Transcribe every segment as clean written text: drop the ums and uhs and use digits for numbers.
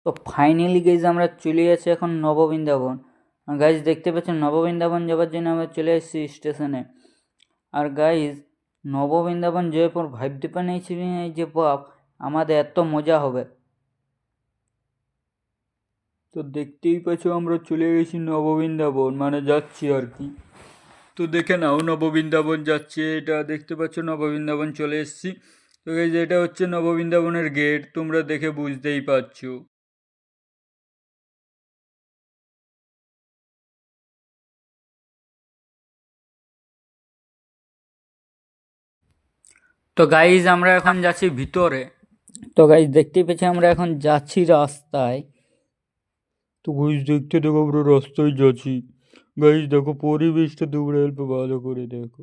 তো finally guys আমরা চলে যাচ্ছি এখন নববৃন্দাবন। আর গাইজ দেখতে পাচ্ছেন নববৃন্দাবন যাওয়ার জন্য আমরা চলে এসেছি স্টেশনে। আর গাইজ নববৃন্দাবন যাওয়ার পর ভাবতে পারিনি যে বাপ আমাদের এত মজা হবে। তো দেখতেই পাচ্ছ আমরা চলে গেছি নববৃন্দাবন, মানে যাচ্ছি আর কি। তো দেখে নাও নববৃন্দাবন যাচ্ছে, এটা দেখতে পাচ্ছ নববৃন্দাবন চলে এসেছি। তো গাইজ এটা হচ্ছে নববৃন্দাবনের গেট, তোমরা দেখে বুঝতেই পারছো। তো গাইজ আমরা এখন যাচ্ছি ভিতরে। তো গাইজ দেখতেই পেয়েছি আমরা এখন যাচ্ছি রাস্তায়। তো গাইজ দেখতে দেখো আমরা রাস্তায় যাচ্ছি। গাইজ দেখো পরিবেশটা তোমরা অল্প ভালো করে দেখো।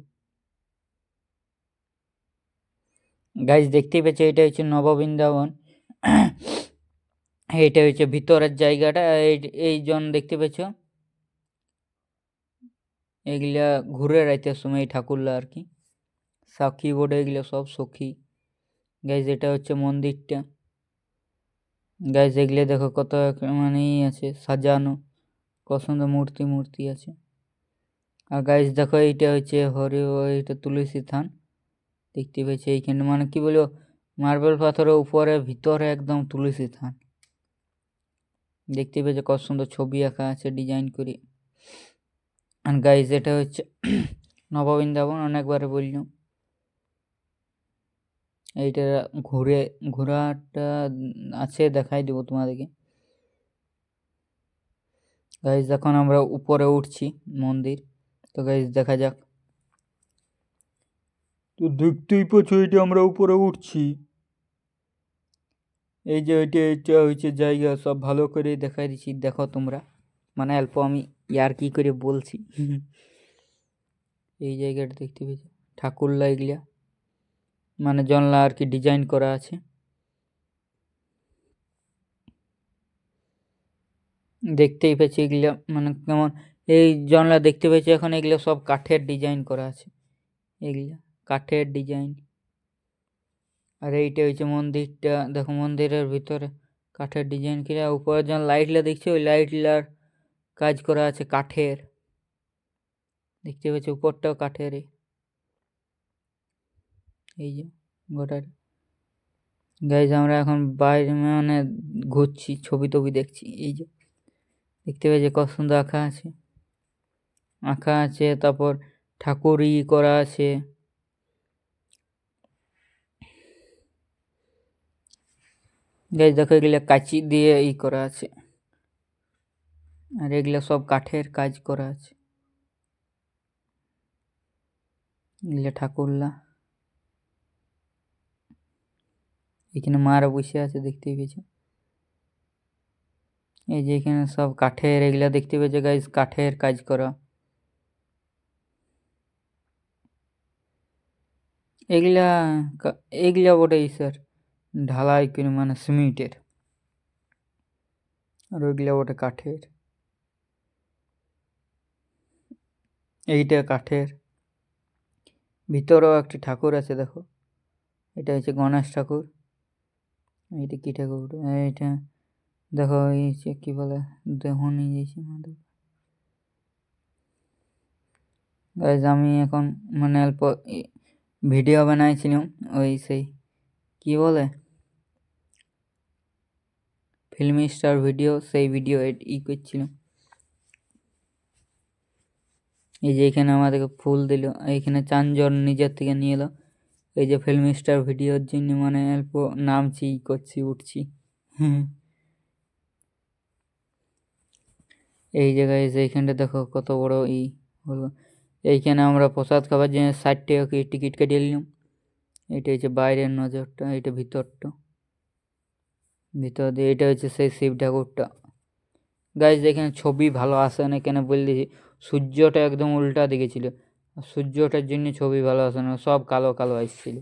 গাইজ দেখতেই পেয়েছি এটা হচ্ছে নববৃন্দাবন। এইটা হচ্ছে ভিতরের জায়গাটা। এইজন দেখতে পেয়েছ, এগুলা ঘুরে রাইতের সময় ঠাকুরলা আর কি, সাক্ষী বোর্ডে এগুলো সব সখী। গাইজ এটা হচ্ছে মন্দিরটা। গাইজ এগুলো দেখো কত মানে আছে সাজানো, কত সুন্দর মূর্তি মূর্তি আছে। আর গাইজ দেখো এইটা হচ্ছে এইটা তুলসী থান দেখতে পেয়েছি এইখানে, মানে কি বলবো মার্বেল পাথরের উপরে ভিতরে একদম তুলসী থান দেখতে পেয়েছে, কত সুন্দর ছবি আঁকা আছে ডিজাইন করে। আর গাইজ এটা হচ্ছে নববৃন্দাবন, অনেকবারে বললাম। এইটা ঘোরাটা আছে, দেখাই দেবো তোমাদেরকে। গাইজ এখন আমরা উপরে উঠছি মন্দির। তো গাইজ দেখা যাক। তো দেখতেই পাচ্ছ এটা আমরা উপরে উঠছি। এই যে এটা হচ্ছে জায়গা, সব ভালো করে দেখাই দিচ্ছি দেখো তোমরা, মানে অল্প আমি ইয়ার কি করে বলছি। এই জায়গাটা দেখতে পেয়েছি ঠাকুরলা এগুলা, মানে জানলা আর কি ডিজাইন করা আছে। দেখতেই পেয়েছি এগুলা মানে কেমন, এই জানলা দেখতে পেয়েছি এখন এগুলো সব কাঠের ডিজাইন করা আছে, এগুলা কাঠের ডিজাইন। আর এইটা হচ্ছে মন্দিরটা, দেখো মন্দিরের ভিতরে কাঠের ডিজাইন করে, উপরে যখন লাইটলা দেখছি ওই লাইটলার কাজ করা আছে কাঠের, দেখতে পাচ্ছি উপরটাও কাঠের। এই যে গোটার গাইজ আমরা এখন বাইরে মানে ঘুরছি, ছবি টবি দেখছি। এই যে দেখতে পাচ্ছি কত সুন্দর আঁকা আছে, আঁকা আছে, তারপর ঠাকুর করা আছে। গাইজ দেখো এগুলা কাঁচি দিয়ে করা আছে, আর এগুলা সব কাঠের কাজ করা আছে। এগুলা ঠাকুরলা, এখানে মারা বসে আছে দেখতেই পেয়েছো। এই যে এখানে সব কাঠের, এগুলা দেখতে পেয়েছো গাইজ কাঠের কাজ করা। এগুলা এগুলা বটে স্যার ঢালাই করে, মানে সিমেন্টের, আর ওইগুলা বটে কাঠের। এইটা কাঠের, ভিতরেও একটি ঠাকুর আছে দেখো, এটা হচ্ছে গণেশ ঠাকুর। এইটা কি ঠাকুর, এইটা দেখো এই কি বলে দেহনি যাইছে মাদক। গাইজ আমি এখন মানে অল্প ভিডিও বানাইছিলাম, ওই সেই কি বলে ফিল্মি স্টার ভিডিও, সেই ভিডিও করছিলাম। এই যে এখানে আমাদেরকে ফুল দিল, এইখানে চানজন নিজের থেকে নিয়ে এলো। এই যে ফিল্মি স্টার ভিডিওর জন্য মানে অল্প নামছি করছি উঠছি। এই জায়গায় এইখানটা দেখো কত বড় হলো। এইখানে আমরা প্রসাদ খাবার জন্য 60 টাকা করে টিকিট কাটিয়ে নিলাম। এটা হচ্ছে বাইরের নজরটা, এটা ভিতরটা, ভিতর দিয়ে এটা হচ্ছে সেই শিব ঠাকুরটা। গাইজ এখানে ছবি ভালো আসে না কেন বললি, সূর্যটা একদম উল্টা দিকে ছিল, সূর্যটার জন্য ছবি ভালো আসে না, সব কালো কালো আসছিল।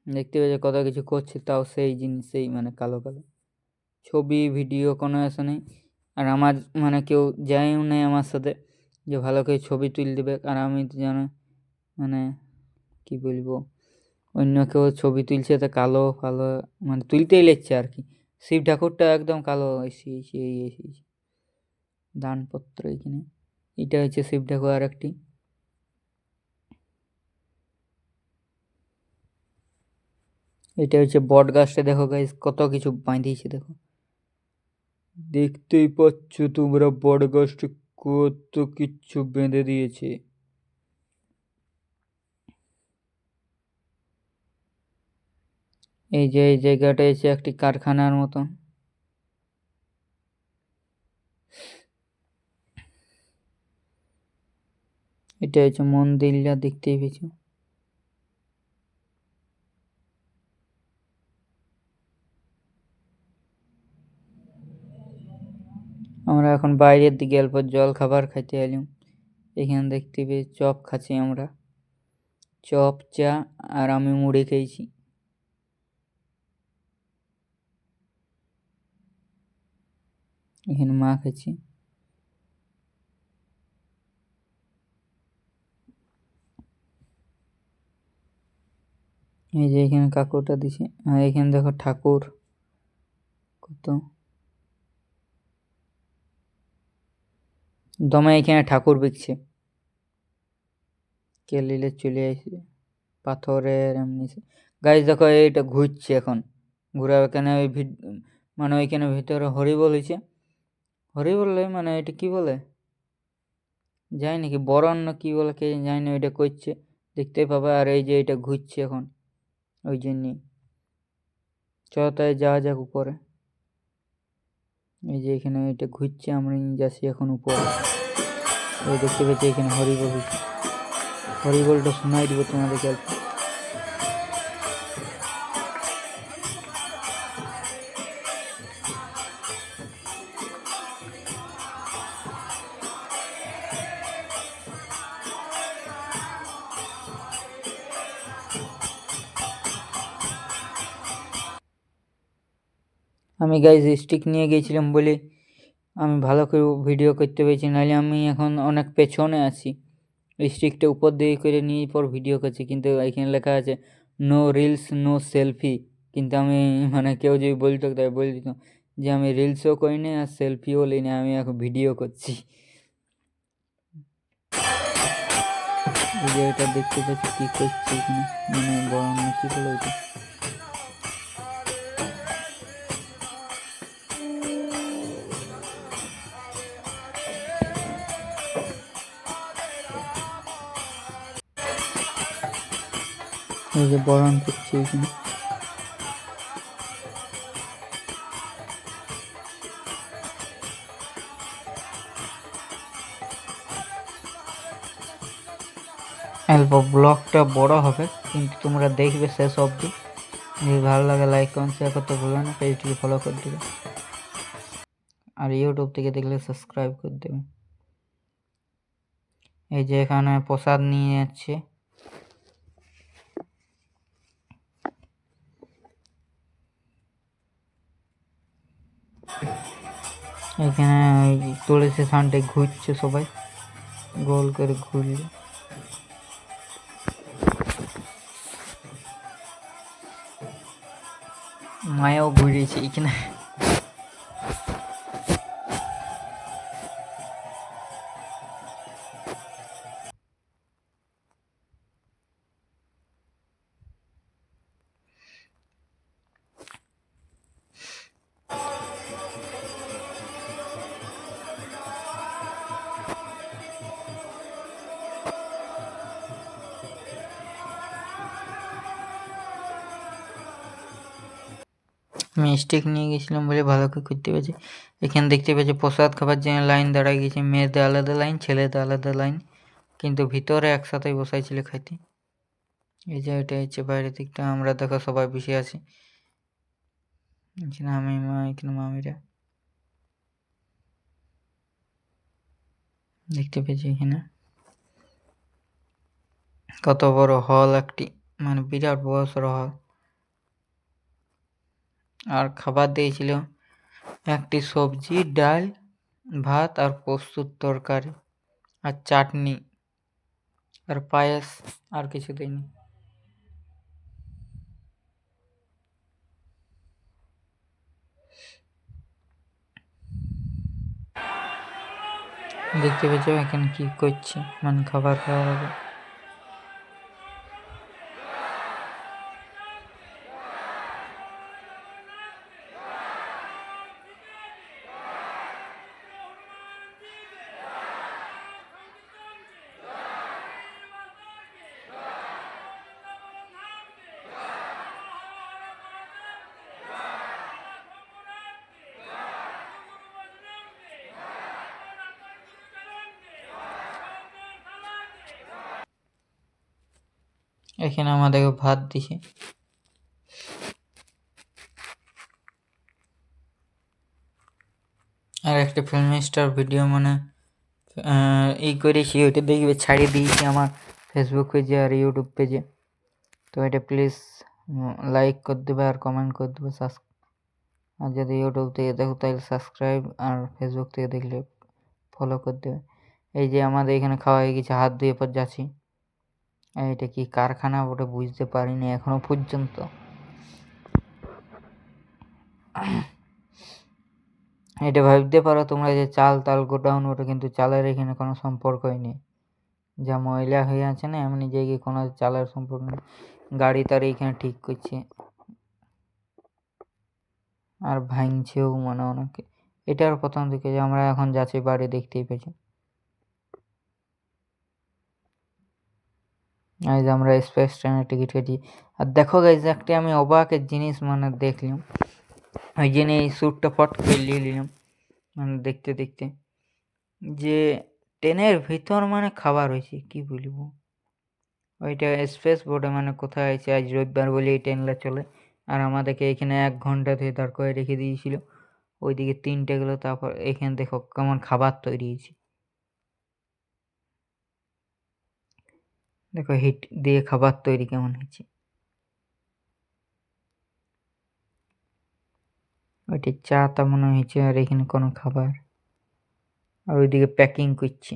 দেখতে পেয়েছে কত কিছু করছে, তাও সেই জিনিস সেই মানে কালো কালো ছবি ভিডিও কোনো আসে নেই। আর আমার মানে কেউ যায়ও নেই আমার সাথে যে ভালো করে ছবি তুলে দেবে, আর আমি তো জানো মানে কি বলবো, অন্য কেউ ছবি তুলছে তো কালো কালো মানে তুলতেই লেগছে আর কি, শিব ঠাকুরটা একদম কালো এসেছে, এই এসেছে দানপত্র এখানে। এটা হচ্ছে শিব ঠাকুর আর একটি। এটা হচ্ছে বট গাছটা, দেখো গাইস কত কিছু বাঁধিয়েছে দেখো, দেখতেই পাচ্ছ তোমরা বট গাছটা কত কিছু বেঁধে দিয়েছে। এই যে এই জায়গাটা এসে একটি কারখানার মতো। এটা হচ্ছে মন্দিরটা, দেখতেই পেয়েছো। আমরা এখন বাইরের দিকে অল্প জল খাবার খাইতে এলাম। এখানে দেখতে পেয়ে চপ খাচ্ছি আমরা, চপ চা, আর আমি মুড়ি খেয়েছি। এখানে মা খাচ্ছি। এই যে এখানে কাকুরটা দিছে, আর এখানে দেখো ঠাকুর কত দমে, এখানে ঠাকুর বিকছে। কে নিলে চলে আসবে পাথরের এমনি। গাইজ দেখো এইটা ঘুরছে এখন, ঘুরে এখানে ওই মানে ওইখানে ভিতরে হরিবোল হয়েছে। হরিবোল মানে এটা কি বলে যাই নাকি, বরণ না কি বলে কে জানি না, ওইটা করছে দেখতে পাবে। আর এই যে এটা ঘুরছে এখন, ওই জন্যই চলো তাই যাওয়া যাক উপরে। এই যে এখানে এটা ঘুরছে, আমরা নিয়ে যাচ্ছি এখন উপরে। ওই দেখতে পাচ্ছি এখানে হরিবোল হয়েছে, হরিবোলটা শোনাই দিব তোমাদেরকে অল্প। আমি গাইজ স্টিক নিয়ে গিয়েছিলাম বলে আমি ভালো করে ভিডিও করতে পেরেছি, নাহলে আমি এখন অনেক পেছনে আছি। স্টিকটা উপর দিয়ে করে নিয়ে পর ভিডিও করছি, কিন্তু এখানে লেখা আছে নো রিলস নো সেলফি। কিন্তু আমি মানে কেউ যদি বলতো তাই বলে দিতাম যে আমি রিলসও করি না আর সেলফিও নিই না, আমি এখন ভিডিও করছি। এই যে এটা দেখতে পাচ্ছি কী করছি এখানে, মানে বড় না কী বলে ওইটা। এই যে বরণ করছি এখানে। অল্প ব্লগটা বড় হবে, কিন্তু তোমরা দেখবে শেষ অবধি। যদি ভালো লাগে লাইক কমেন্ট শেয়ার করতে ভুলবে না, পেজটিকে ফলো করে দেবে, আর ইউটিউব থেকে দেখলে সাবস্ক্রাইব করে দেবে। এই যে এখানে প্রসাদ নিয়ে যাচ্ছে, এখানে তুলসী থানটায় ঘুরছে সবাই গোল করে ঘুরলে। মায়াও ঘুরেছে এখানে। আমি স্টিক নিয়ে গেছিলাম বলে ভালো করে করতে পেরেছি। এখানে দেখতে পেয়েছি প্রসাদ খাবার জন্য লাইন দাঁড়ায় গেছে, মেয়েদের আলাদা লাইন, ছেলেদের আলাদা লাইন, কিন্তু ভিতরে একসাথেই বসাইছিল খাইতে। এই যে এটা হচ্ছে বাইরের দিকটা, আমরা দেখো সবাই বসে আছি। এখানে আমি মা, এখানে মামিরা দেখতে পেয়েছি। এখানে কত বড় হল একটি, মানে বিরাট বড় সড়ো হল। আর খাবার দিয়েছিল একটি সবজি, ডাল, ভাত আর প্রস্তুত তরকারি আর চাটনি আর পায়েস, আর কিছু দেয়নি। দেখতে পেয়েছ এখানে কি করছে, মানে খাবার খাওয়ার আগে। এখানে আমাদেরকে ভাত দিছে। আর একটা ফিল্ম স্টার ভিডিও মানে এই করেছি, ওইটা দেখবে ছাড়িয়ে দিয়েছি আমার ফেসবুক পেজে আর ইউটিউব পেজে। তো এটা প্লিজ লাইক করে দেবে আর কমেন্ট করে দেবে, আর যদি ইউটিউব থেকে দেখো তাহলে সাবস্ক্রাইব, আর ফেসবুক থেকে দেখলে ফলো করে দেবে। এই যে আমাদের এখানে খাওয়া হয়ে গেছে, হাত ধুয়ে পর যাচ্ছি। এটা কি কারখানা ওটা বুঝতে পারিনি এখনো পর্যন্ত। এটা ভাবতে পারো তোমরা যে চাল তাল গোডাউন, ওটা কিন্তু চালের এখানে কোনো সম্পর্কই নেই। যা ময়লা হয়ে আছে না, এমনি জায়গায় কোনো চালের সম্পর্ক নেই। গাড়ি তার এইখানে ঠিক করছে আর ভাঙছেও মানে অনেকে। এটার প্রথম দিকে যে আমরা এখন যাচ্ছি বাড়ি, দেখতেই পেয়েছি। আজ আমরা এক্সপ্রেস ট্রেনের টিকিট কেটে। আর দেখো গাইজ একটা আমি অবাকের জিনিস মানে দেখলাম, ওই জন্য এই স্যুটটা ফট করে নিয়ে নিলাম মানে দেখতে দেখতে, যে ট্রেনের ভিতর মানে খাবার হয়েছে কি বলবো। ওইটা এক্সপ্রেস বোর্ডে মানে কোথায় আছে, আজ রবিবার বলে এই ট্রেনটা চলে, আর আমাদেরকে এখানে 1 ঘন্টা ধরে দাঁড় করে রেখে দিয়েছিল। ওইদিকে 3টে গেলো, তারপর এখানে দেখো কেমন খাবার তৈরি হয়েছে। দেখো হিট দিয়ে খাবার তৈরি কেমন হয়েছে। ওইটি চা তা মনে হয়েছে, আর এখানে কোনো খাবার। আর ওইদিকে প্যাকিং করছে,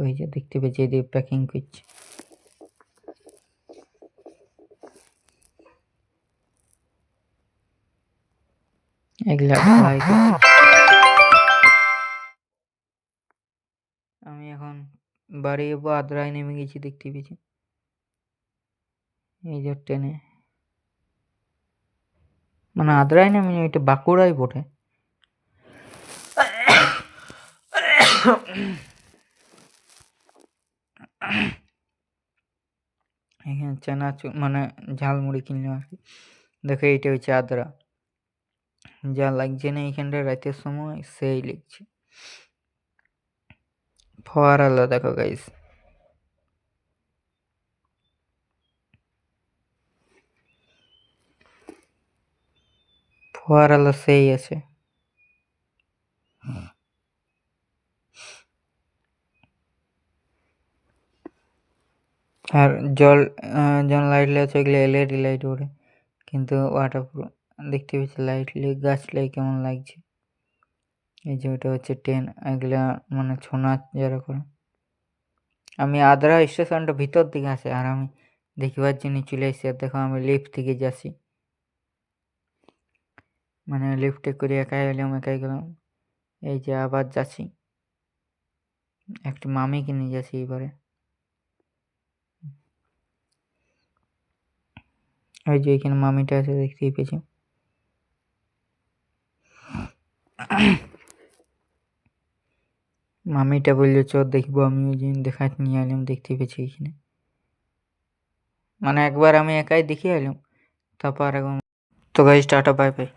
ওই যে দেখতে পেয়েছি এদিকে প্যাকিং করছে। এগুলা আমি এখন বাড়ি যাবো, আদ্রায় নেমে গেছি দেখতে পেয়েছি। এই যে ট্রেনে মানে আদ্রায় নেমে, এটা বাঁকুড়াই বটে। এখানে চানাচুর মানে ঝালমুড়ি কিনলাম আর কি। দেখো এইটা হচ্ছে আদ্রা, যা লাগছে না এইখানটা রাতের সময় সেই লাগছে। ফোয়ারালো দেখো গাইস, ফোয়ারালো সেই আছে। আর জল যেমন লাইট আছে ওইগুলো এলইডি লাইট ওঠে, কিন্তু ওয়াটারপ্রুফ। দেখতে পেয়েছি লাইট গাছ লাই কেমন লাগছে। এই যে ওটা হচ্ছে ট্রেন, এগুলা মানে ছৌ নাচ যারা করে। আমি আদ্রা স্টেশনটা ভিতর দিকে আছে, আর আমি দেখিবার জন্য চলে এসেছি। আর দেখো আমি লিফট থেকে যাচ্ছি, মানে লিফটে করে একাই এলাম একাই গেলাম। এই যে আবার যাচ্ছি, একটি মামিকে নিয়ে যাচ্ছি এবারে। ওই যে এখানে মামিটা আছে দেখতেই পেয়েছি। মামিটা বললো চ দেখবো, আমি ওই জন্য দেখাতে নিয়ে এলাম, দেখতে পেয়েছি এখানে। মানে একবার আমি একাই দেখে এলাম, তারপর এখন। তো গাইস টাটা বাই বাই।